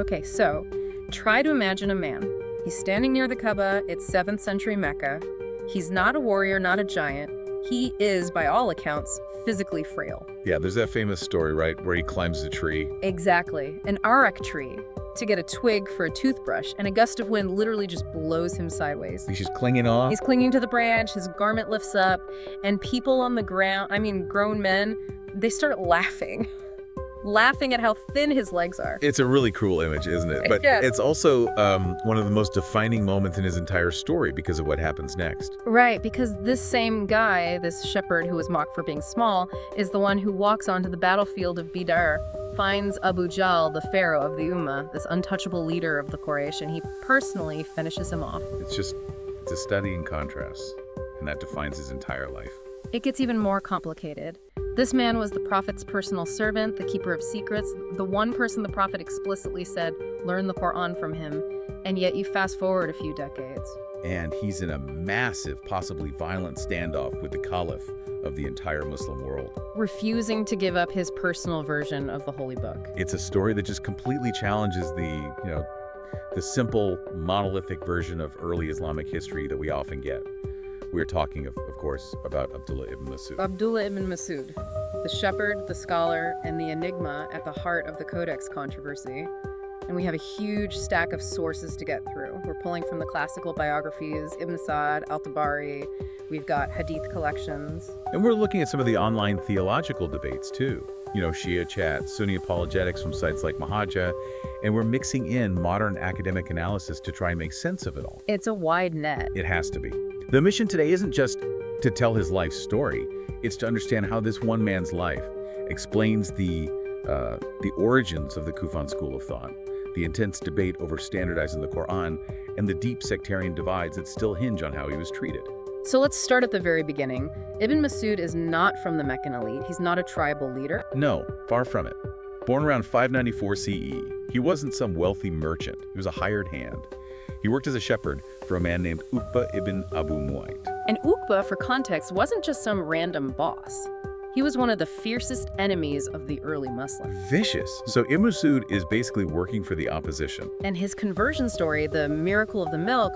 Okay, so try to imagine a man. He's standing near the Kaaba. It's 7th century Mecca. He's not a warrior, not a giant. He is, by all accounts, physically frail. Yeah, there's that famous story, right, where he climbs a tree. Exactly. An arak tree to get a twig for a toothbrush, and a gust of wind literally just blows him sideways. He's just clinging on. He's clinging to the branch, his garment lifts up, and people on the ground, grown men, they start laughing. Laughing at how thin his legs are. It's a really cruel image, isn't it? But Yeah. it's also one of the most defining moments in his entire story because of what happens next. Right, because this same guy, this shepherd who was mocked for being small, is the one who walks onto the battlefield of Bidar, finds Abu Jahl, the pharaoh of the Ummah, this untouchable leader of the Quraysh, and he personally finishes him off. It's a study in contrast, and that defines his entire life. It gets even more complicated. This man was the prophet's personal servant, the keeper of secrets, the one person the prophet explicitly said, learn the Quran from him, and yet you fast forward a few decades. And he's in a massive, possibly violent standoff with the Caliph of the entire Muslim world. Refusing to give up his personal version of the holy book. It's a story that just completely challenges the simple, monolithic version of early Islamic history that we often get. We're talking, of course, about Abdullah ibn Masud. Abdullah ibn Masud, the shepherd, the scholar, and the enigma at the heart of the codex controversy. And we have a huge stack of sources to get through. We're pulling from the classical biographies, Ibn Sa'd, Al-Tabari. We've got hadith collections. And we're looking at some of the online theological debates, too. Shia chat, Sunni apologetics from sites like Mahajja, and we're mixing in modern academic analysis to try and make sense of it all. It's a wide net. It has to be. The mission today isn't just to tell his life story, it's to understand how this one man's life explains the origins of the Kufan school of thought, the intense debate over standardizing the Quran, and the deep sectarian divides that still hinge on how he was treated. So let's start at the very beginning. Ibn Masud is not from the Meccan elite. He's not a tribal leader. No, far from it. Born around 594 CE, he wasn't some wealthy merchant. He was a hired hand. He worked as a shepherd for a man named Uqba ibn Abu Muayt. And Uqba, for context, wasn't just some random boss. He was one of the fiercest enemies of the early Muslims. Vicious. So Ibn Masud is basically working for the opposition. And his conversion story, the miracle of the milk,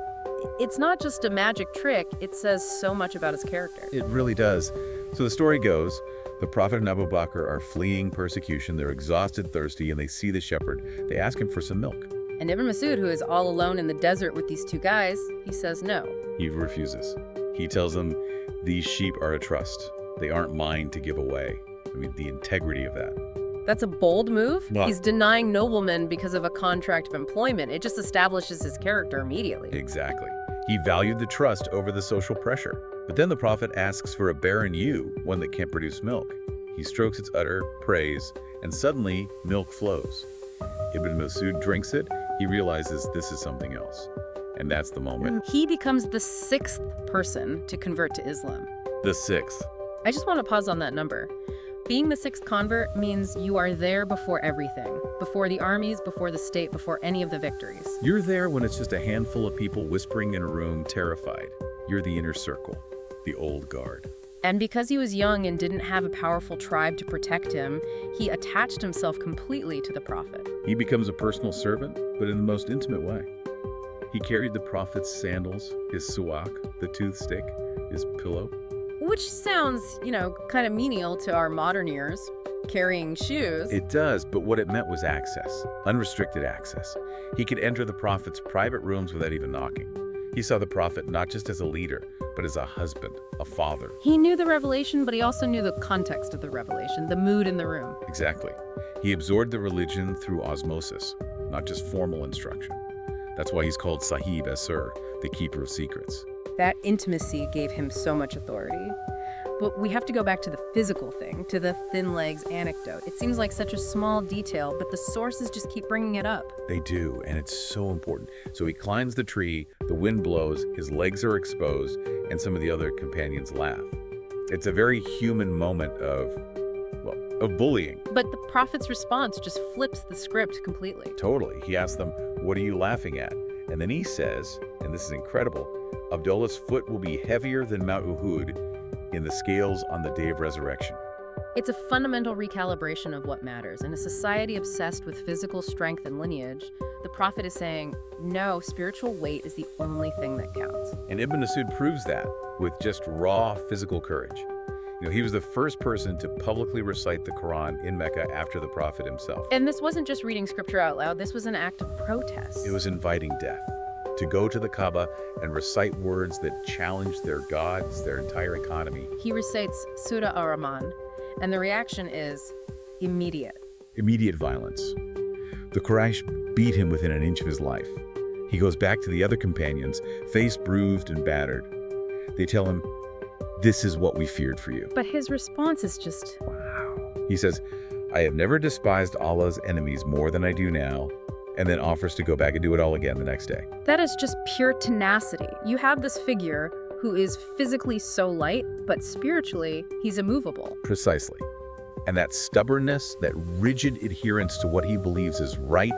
it's not just a magic trick, it says so much about his character. It really does. So the story goes, the Prophet and Abu Bakr are fleeing persecution. They're exhausted, thirsty, and they see the shepherd. They ask him for some milk. And Ibn Masud, who is all alone in the desert with these two guys, he says no. He refuses. He tells them, these sheep are a trust. They aren't mine to give away. The integrity of that. That's a bold move. Well, He's denying noblemen because of a contract of employment. It just establishes his character immediately. Exactly. He valued the trust over the social pressure. But then the prophet asks for a barren ewe, one that can't produce milk. He strokes its udder, prays, and suddenly milk flows. Ibn Masud drinks it. He realizes this is something else. And that's the moment. He becomes the 6th person to convert to Islam. The 6th. I just want to pause on that number. Being the 6th convert means you are there before everything, before the armies, before the state, before any of the victories. You're there when it's just a handful of people whispering in a room, terrified. You're the inner circle, the old guard. And because he was young and didn't have a powerful tribe to protect him, he attached himself completely to the prophet. He becomes a personal servant, but in the most intimate way. He carried the prophet's sandals, his suwak, the toothstick, his pillow. Which sounds, kind of menial to our modern ears, carrying shoes. It does, but what it meant was access, unrestricted access. He could enter the prophet's private rooms without even knocking. He saw the prophet not just as a leader, but as a husband, a father. He knew the revelation, but he also knew the context of the revelation, the mood in the room. Exactly. He absorbed the religion through osmosis, not just formal instruction. That's why he's called Sahib as-Sir, the keeper of secrets. That intimacy gave him so much authority. But we have to go back to the physical thing, to the thin legs anecdote. It seems like such a small detail, but the sources just keep bringing it up. They do, and it's so important. So he climbs the tree, the wind blows, his legs are exposed, and some of the other companions laugh. It's a very human moment of bullying. But the prophet's response just flips the script completely. Totally. He asks them, what are you laughing at? And then he says, and this is incredible, Abdullah's foot will be heavier than Mount Uhud in the scales on the day of resurrection. It's a fundamental recalibration of what matters. In a society obsessed with physical strength and lineage, the Prophet is saying, no, spiritual weight is the only thing that counts. And Ibn Masud proves that with just raw physical courage. He was the first person to publicly recite the Quran in Mecca after the Prophet himself. And this wasn't just reading scripture out loud, this was an act of protest. It was inviting death, to go to the Kaaba and recite words that challenged their gods, their entire economy. He recites Surah Ar-Rahman, and the reaction is immediate. Immediate violence. The Quraysh beat him within an inch of his life. He goes back to the other companions, face bruised and battered. They tell him, "This is what we feared for you." But his response is just, wow. He says, "I have never despised Allah's enemies more than I do now," and then offers to go back and do it all again the next day. that is just pure tenacity. You have this figure who is physically so light, but spiritually, he's immovable. Precisely. And that stubbornness, that rigid adherence to what he believes is right,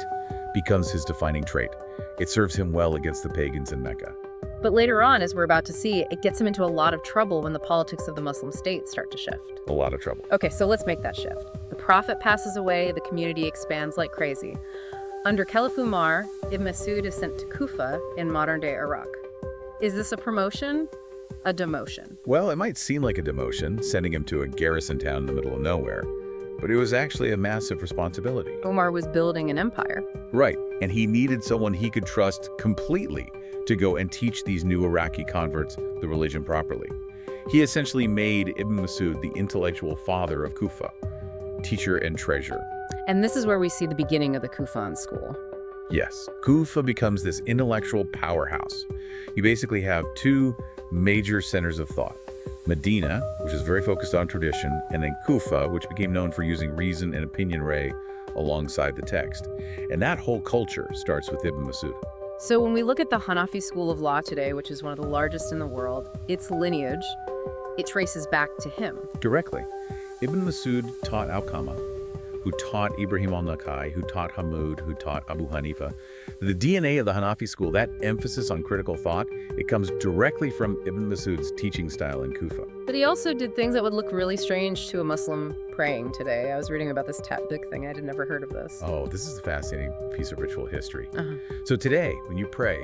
becomes his defining trait. It serves him well against the pagans in Mecca. But later on, as we're about to see, it gets him into a lot of trouble when the politics of the Muslim state start to shift. A lot of trouble. Okay, so let's make that shift. The Prophet passes away, the community expands like crazy. Under Caliph Umar, Ibn Masud is sent to Kufa in modern-day Iraq. Is this a promotion? A demotion? Well, it might seem like a demotion, sending him to a garrison town in the middle of nowhere, but it was actually a massive responsibility. Umar was building an empire. Right, and he needed someone he could trust completely to go and teach these new Iraqi converts the religion properly. He essentially made Ibn Masud the intellectual father of Kufa, teacher and treasure. And this is where we see the beginning of the Kufan school. Yes, Kufa becomes this intellectual powerhouse. You basically have two major centers of thought. Medina, which is very focused on tradition, and then Kufa, which became known for using reason and opinion ray alongside the text. And that whole culture starts with Ibn Masud. So when we look at the Hanafi school of law today, which is one of the largest in the world, its lineage, it traces back to him. Directly. Ibn Masud taught Alqama, who taught Ibrahim al-Nakhai, who taught Hamud, who taught Abu Hanifa. The DNA of the Hanafi school, that emphasis on critical thought, it comes directly from Ibn Masud's teaching style in Kufa. But he also did things that would look really strange to a Muslim praying today. I was reading about this tatbik thing. I had never heard of this. Oh, this is a fascinating piece of ritual history. So today, when you pray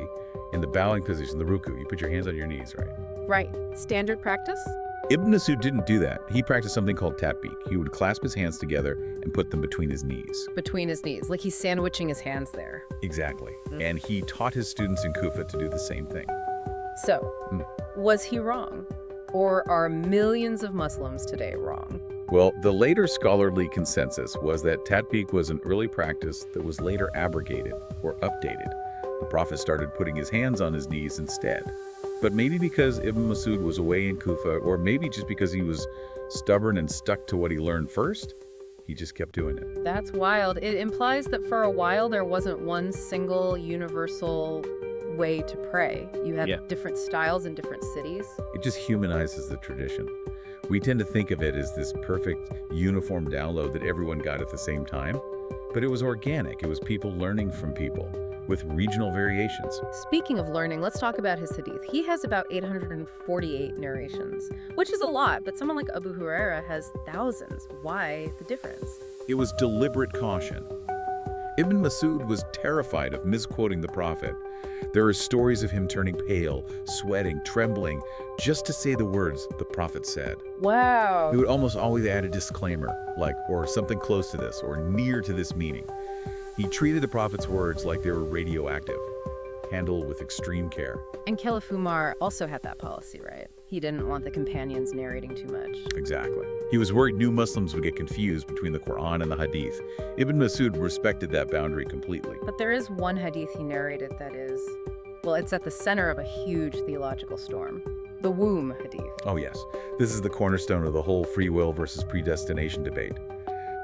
in the bowing position, the ruku, you put your hands on your knees, right? Right. Standard practice? Ibn Masud didn't do that. He practiced something called tatbik. He would clasp his hands together and put them between his knees. Between his knees, like he's sandwiching his hands there. Exactly. And he taught his students in Kufa to do the same thing. So, was he wrong? Or are millions of Muslims today wrong? Well, the later scholarly consensus was that tatbik was an early practice that was later abrogated or updated. The Prophet started putting his hands on his knees instead. But maybe because Ibn Masud was away in Kufa, or maybe just because he was stubborn and stuck to what he learned first, he just kept doing it. That's wild. It implies that for a while there wasn't one single universal way to pray. You had different styles in different cities. It just humanizes the tradition. We tend to think of it as this perfect uniform download that everyone got at the same time, but it was organic. It was people learning from people with regional variations. Speaking of learning, let's talk about his hadith. He has about 848 narrations, which is a lot, but someone like Abu Huraira has thousands. Why the difference? It was deliberate caution. Ibn Masud was terrified of misquoting the Prophet. There are stories of him turning pale, sweating, trembling, just to say the words the Prophet said. Wow. He would almost always add a disclaimer, like, or something close to this, or near to this meaning. He treated the Prophet's words like they were radioactive, handled with extreme care. And Caliph Umar also had that policy, right? He didn't want the companions narrating too much. Exactly. He was worried new Muslims would get confused between the Quran and the Hadith. Ibn Masud respected that boundary completely. But there is one hadith he narrated that is, well, it's at the center of a huge theological storm. The womb hadith. Oh yes, this is the cornerstone of the whole free will versus predestination debate.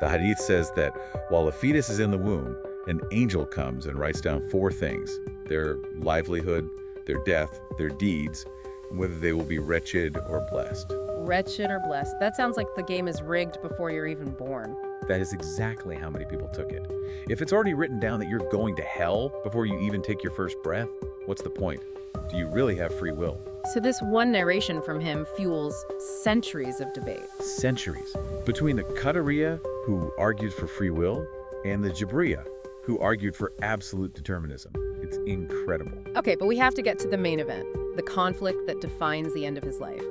The Hadith says that while a fetus is in the womb, an angel comes and writes down 4 things: their livelihood, their death, their deeds, and whether they will be wretched or blessed. Wretched or blessed. That sounds like the game is rigged before you're even born. That is exactly how many people took it. If it's already written down that you're going to hell before you even take your first breath, what's the point? Do you really have free will? So this one narration from him fuels centuries of debate. Centuries. Between the Qadariya, who argued for free will, and the Jabriya, who argued for absolute determinism. It's incredible. Okay, but we have to get to the main event, the conflict that defines the end of his life.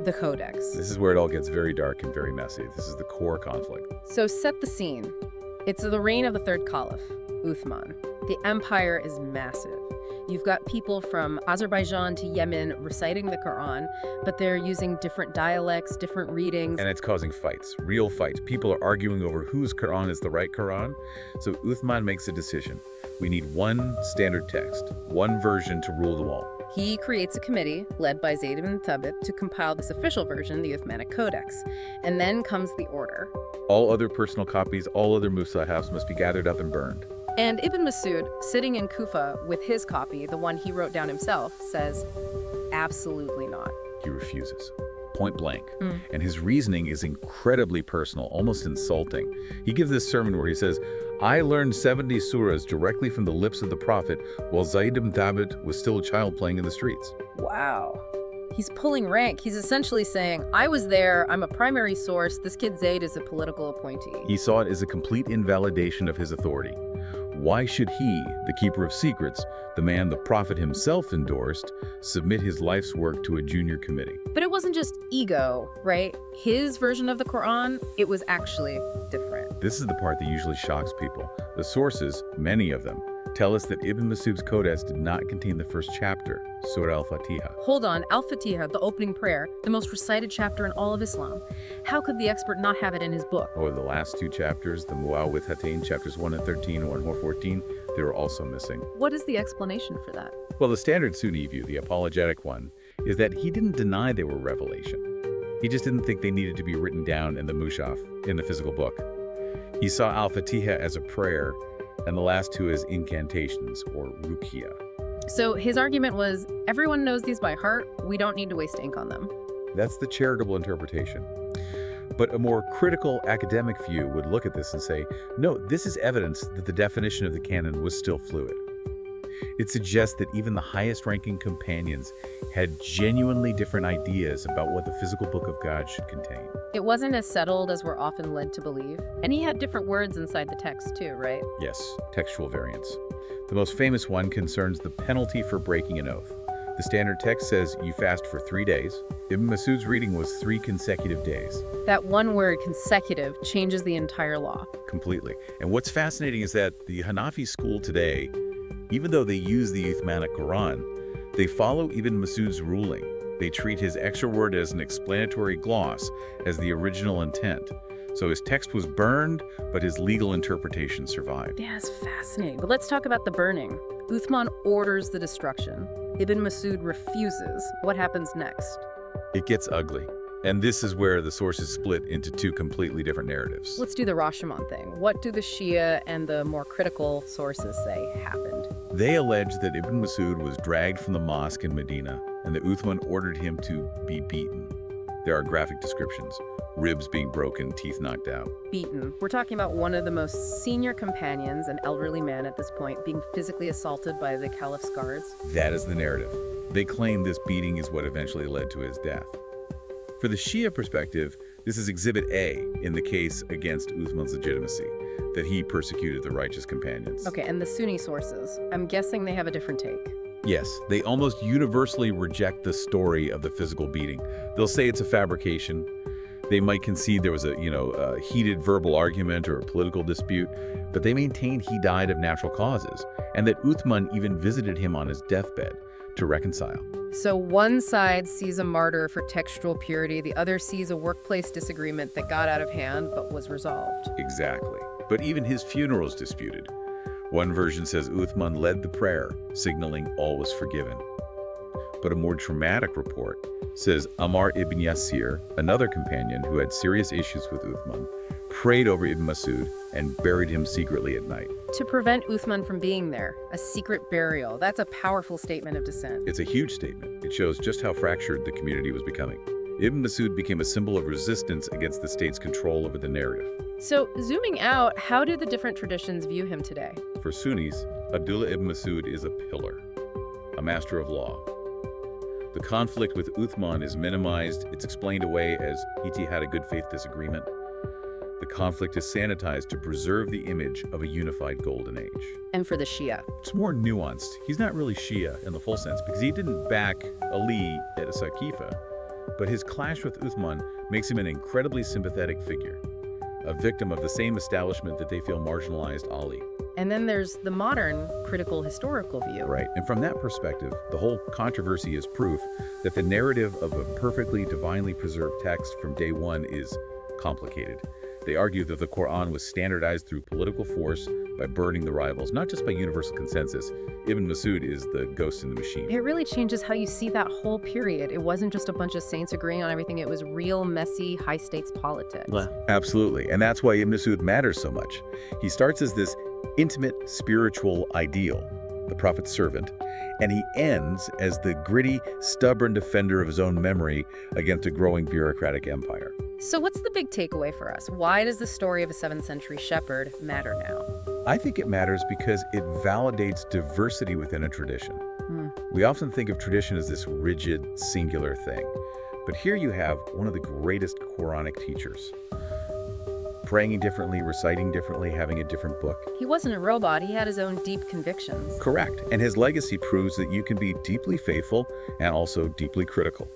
The codex. This is where it all gets very dark and very messy. This is the core conflict. So set the scene. It's the reign of the third Caliph, Uthman. The empire is massive. You've got people from Azerbaijan to Yemen reciting the Quran, but they're using different dialects, different readings. And it's causing fights, real fights. People are arguing over whose Quran is the right Quran. So Uthman makes a decision. We need one standard text, one version to rule them all. He creates a committee, led by Zayd ibn Thabit, to compile this official version, the Uthmanic Codex. And then comes the order. All other personal copies, all other musahafs must be gathered up and burned. And Ibn Masud, sitting in Kufa with his copy, the one he wrote down himself, says, absolutely not. He refuses, point blank. And his reasoning is incredibly personal, almost insulting. He gives this sermon where he says, I learned 70 surahs directly from the lips of the Prophet while Zayd ibn Thabit was still a child playing in the streets. Wow. He's pulling rank. He's essentially saying, I was there, I'm a primary source, this kid Zayd is a political appointee. He saw it as a complete invalidation of his authority. Why should he, the keeper of secrets, the man the Prophet himself endorsed, submit his life's work to a junior committee? But it wasn't just ego, right? His version of the Quran, it was actually different. This is the part that usually shocks people. The sources, many of them, tell us that Ibn Masud's Codex did not contain the first chapter, Surah al-Fatiha. Hold on, al-Fatiha, the opening prayer, the most recited chapter in all of Islam. How could the expert not have it in his book? Or the last two chapters, the Muawwidhatayn, chapters 1 and 13, 1 and 14, they were also missing. What is the explanation for that? Well, the standard Sunni view, the apologetic one, is that he didn't deny they were revelation. He just didn't think they needed to be written down in the mushaf, in the physical book. He saw al-Fatiha as a prayer, and the last two as incantations, or ruqya. So his argument was, everyone knows these by heart, we don't need to waste ink on them. That's the charitable interpretation. But a more critical academic view would look at this and say, no, this is evidence that the definition of the canon was still fluid. It suggests that even the highest-ranking companions had genuinely different ideas about what the physical book of God should contain. It wasn't as settled as we're often led to believe. And he had different words inside the text too, right? Yes, textual variants. The most famous one concerns the penalty for breaking an oath. The standard text says you fast for 3 days. Ibn Masud's reading was 3 consecutive days. That one word, consecutive, changes the entire law. Completely. And what's fascinating is that the Hanafi school today, even though they use the Uthmanic Quran, they follow Ibn Masud's ruling. They treat his extra word as an explanatory gloss, as the original intent. So his text was burned, but his legal interpretation survived. Yeah, it's fascinating. But let's talk about the burning. Uthman orders the destruction. Ibn Masud refuses. What happens next? It gets ugly. And this is where the sources split into 2 completely different narratives. Let's do the Rashomon thing. What do the Shia and the more critical sources say happened? They allege that Ibn Masud was dragged from the mosque in Medina and that Uthman ordered him to be beaten. There are graphic descriptions, ribs being broken, teeth knocked out. Beaten. We're talking about one of the most senior companions, an elderly man at this point, being physically assaulted by the Caliph's guards. That is the narrative. They claim this beating is what eventually led to his death. For the Shia perspective, this is Exhibit A in the case against Uthman's legitimacy, that he persecuted the righteous companions. Okay, and the Sunni sources. I'm guessing they have a different take. Yes, they almost universally reject the story of the physical beating. They'll say it's a fabrication. They might concede there was a heated verbal argument or a political dispute, but they maintain he died of natural causes, and that Uthman even visited him on his deathbed to reconcile. So one side sees a martyr for textual purity, the other sees a workplace disagreement that got out of hand but was resolved. Exactly. But even his funeral is disputed. One version says Uthman led the prayer, signaling all was forgiven. But a more dramatic report says Ammar ibn Yasir, another companion who had serious issues with Uthman, prayed over Ibn Masud and buried him secretly at night. To prevent Uthman from being there, a secret burial. That's a powerful statement of dissent. It's a huge statement. It shows just how fractured the community was becoming. Ibn Masud became a symbol of resistance against the state's control over the narrative. So, zooming out, how do the different traditions view him today? For Sunnis, Abdullah ibn Masud is a pillar. a master of law. The conflict with Uthman is minimized. It's explained away as he had a good faith disagreement. The conflict is sanitized to preserve the image of a unified golden age. And for the Shia, It's more nuanced. He's not really Shia in the full sense because he didn't back Ali at a Saqifa, but his clash with Uthman makes him an incredibly sympathetic figure, a victim of the same establishment that they feel marginalized Ali. and then there's the modern critical historical view. Right, and from that perspective, the whole controversy is proof that the narrative of a perfectly divinely preserved text from day one is complicated. They argue that the Quran was standardized through political force by burning the rivals, not just by universal consensus. Ibn Masud is the ghost in the machine. It really changes how you see that whole period. It wasn't just a bunch of saints agreeing on everything. It was real, messy, high-stakes politics. Absolutely, and that's why Ibn Masud matters so much. He starts as this intimate spiritual ideal, the prophet's servant, and he ends as the gritty, stubborn defender of his own memory against a growing bureaucratic empire. So what's the big takeaway for us? Why does the story of a 7th century shepherd matter now? I think it matters because it validates diversity within a tradition. We often think of tradition as this rigid, singular thing. But here you have one of the greatest Quranic teachers. Praying differently, reciting differently, having a different book. He wasn't a robot. He had his own deep convictions. Correct. And his legacy proves that you can be deeply faithful and also deeply critical.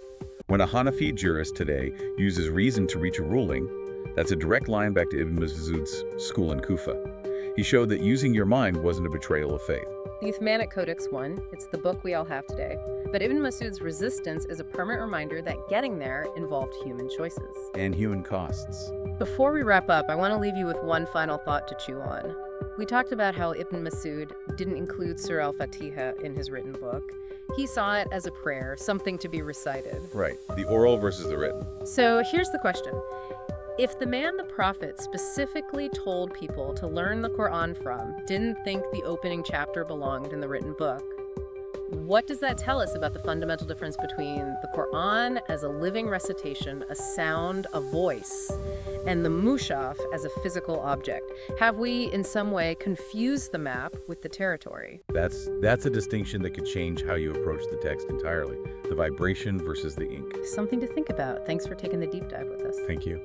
When a Hanafi jurist today uses reason to reach a ruling, that's a direct line back to Ibn Masud's school in Kufa. He showed that using your mind wasn't a betrayal of faith. The Uthmanic Codex won. It's the book we all have today. But Ibn Masud's resistance is a permanent reminder that getting there involved human choices. And human costs. Before we wrap up, I want to leave you with one final thought to chew on. We talked about how Ibn Masud didn't include Surah al-Fatiha in his written book. He saw it as a prayer, something to be recited. Right. The oral versus the written. So here's the question. If the man the prophet specifically told people to learn the Quran from didn't think the opening chapter belonged in the written book, what does that tell us about the fundamental difference between the Quran as a living recitation, a sound, a voice, and the mushaf as a physical object? Have we, in some way, confused the map with the territory? That's a distinction that could change how you approach the text entirely. The vibration versus the ink. Something to think about. Thanks for taking the deep dive with us. Thank you.